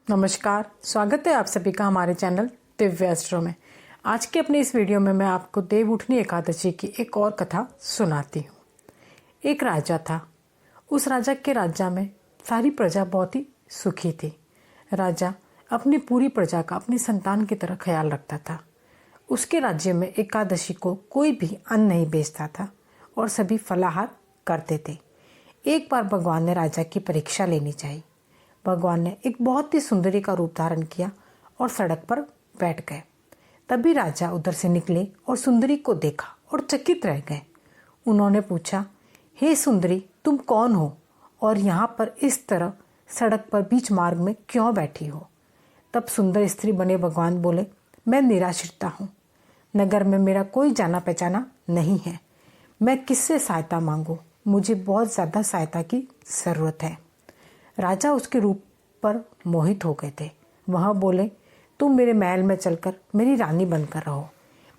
नमस्कार, स्वागत है आप सभी का हमारे चैनल दिव्य एस्ट्रो में। आज के अपने इस वीडियो में मैं आपको देव उठनी एकादशी की एक और कथा सुनाती हूँ। एक राजा था। उस राजा के राज्य में सारी प्रजा बहुत ही सुखी थी। राजा अपनी पूरी प्रजा का अपनी संतान की तरह ख्याल रखता था। उसके राज्य में एकादशी को कोई भी अन्न नहीं बेचता था और सभी फलाहार करते थे। एक बार भगवान ने राजा की परीक्षा लेनी चाहिए। भगवान ने एक बहुत ही सुंदरी का रूप धारण किया और सड़क पर बैठ गए। तभी राजा उधर से निकले और सुंदरी को देखा और चकित रह गए। उन्होंने पूछा, हे सुंदरी, तुम कौन हो और यहाँ पर इस तरह सड़क पर बीच मार्ग में क्यों बैठी हो? तब सुंदर स्त्री बने भगवान बोले, मैं निराश्रिता हूँ। नगर में मेरा कोई जाना पहचाना नहीं है। मैं किससे सहायता मांगूं? मुझे बहुत ज़्यादा सहायता की ज़रूरत है। राजा उसके रूप पर मोहित हो गए थे। वह बोले, तुम मेरे महल में चलकर मेरी रानी बनकर रहो,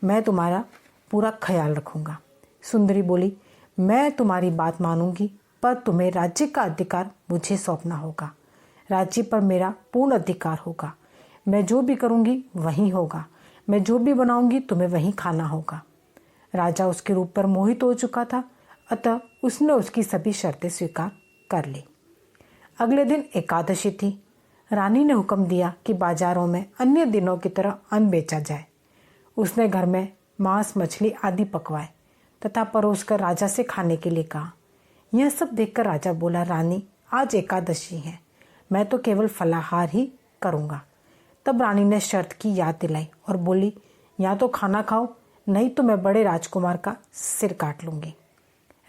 मैं तुम्हारा पूरा ख्याल रखूंगा। सुंदरी बोली, मैं तुम्हारी बात मानूंगी, पर तुम्हें राज्य का अधिकार मुझे सौंपना होगा। राज्य पर मेरा पूर्ण अधिकार होगा। मैं जो भी करूंगी वही होगा। मैं जो भी बनाऊंगी तुम्हें वही खाना होगा। राजा उसके रूप पर मोहित हो चुका था, अतः उसने उसकी सभी शर्तें स्वीकार कर ली। अगले दिन एकादशी थी। रानी ने हुक्म दिया कि बाजारों में अन्य दिनों की तरह अन्न बेचा जाए। उसने घर में मांस, मछली आदि पकवाए तथा परोसकर राजा से खाने के लिए कहा। यह सब देखकर राजा बोला, रानी, आज एकादशी है, मैं तो केवल फलाहार ही करूँगा। तब रानी ने शर्त की याद दिलाई और बोली, या तो खाना खाओ, नहीं तो मैं बड़े राजकुमार का सिर काट लूँगी।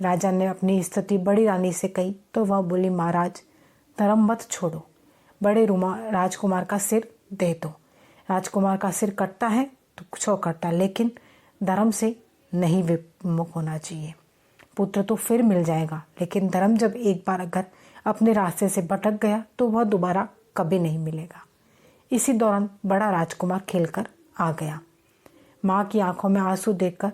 राजा ने अपनी स्थिति बड़ी रानी से कही तो वह बोली, महाराज, धर्म मत छोड़ो, बड़े राजकुमार का सिर दे दो। राजकुमार का सिर कटता है तो कुछ और कटता, लेकिन धर्म से नहीं विमुख होना चाहिए। पुत्र तो फिर मिल जाएगा, लेकिन धर्म जब एक बार अगर अपने रास्ते से भटक गया तो वह दोबारा कभी नहीं मिलेगा। इसी दौरान बड़ा राजकुमार खेलकर आ गया। माँ की आंखों में आंसू देखकर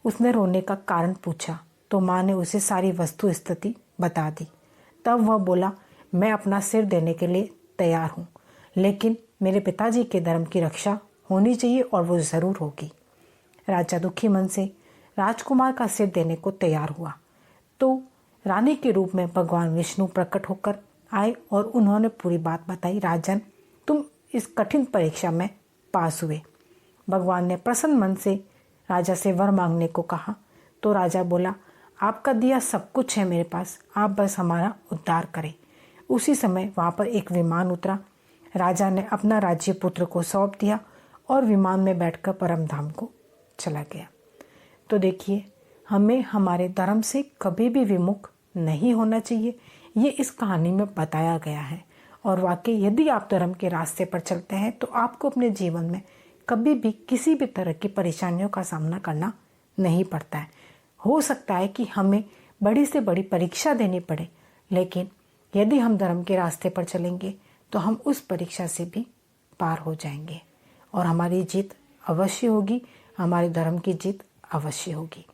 उसने रोने का कारण पूछा तो माँ ने उसे सारी वस्तु स्थिति बता दी। तब वह बोला, मैं अपना सिर देने के लिए तैयार हूँ, लेकिन मेरे पिताजी के धर्म की रक्षा होनी चाहिए और वो ज़रूर होगी। राजा दुखी मन से राजकुमार का सिर देने को तैयार हुआ तो रानी के रूप में भगवान विष्णु प्रकट होकर आए और उन्होंने पूरी बात बताई। राजन, तुम इस कठिन परीक्षा में पास हुए। भगवान ने प्रसन्न मन से राजा से वर मांगने को कहा तो राजा बोला, आपका दिया सब कुछ है मेरे पास, आप बस हमारा उद्धार करें। उसी समय वहाँ पर एक विमान उतरा। राजा ने अपना राज्य पुत्र को सौंप दिया और विमान में बैठकर परम धाम को चला गया। तो देखिए, हमें हमारे धर्म से कभी भी विमुख नहीं होना चाहिए, ये इस कहानी में बताया गया है। और वाकई यदि आप धर्म के रास्ते पर चलते हैं तो आपको अपने जीवन में कभी भी किसी भी तरह की परेशानियों का सामना करना नहीं पड़ता है। हो सकता है कि हमें बड़ी से बड़ी परीक्षा देनी पड़े, लेकिन यदि हम धर्म के रास्ते पर चलेंगे तो हम उस परीक्षा से भी पार हो जाएंगे और हमारी जीत अवश्य होगी, हमारे धर्म की जीत अवश्य होगी।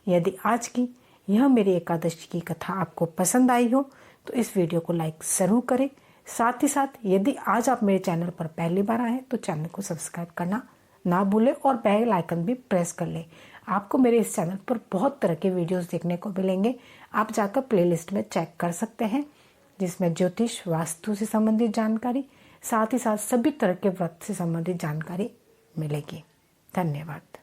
यदि आज की यह मेरी एकादशी की कथा आपको पसंद आई हो तो इस वीडियो को लाइक ज़रूर करें। साथ ही साथ यदि आज आप मेरे चैनल पर पहली बार आए तो चैनल को सब्सक्राइब करना ना भूलें और बेल आइकन भी प्रेस कर लें। आपको मेरे इस चैनल पर बहुत तरह के वीडियोस देखने को मिलेंगे। आप जाकर प्लेलिस्ट में चेक कर सकते हैं, जिसमें ज्योतिष, वास्तु से संबंधित जानकारी, साथ ही साथ सभी तरह के व्रत से संबंधित जानकारी मिलेगी। धन्यवाद।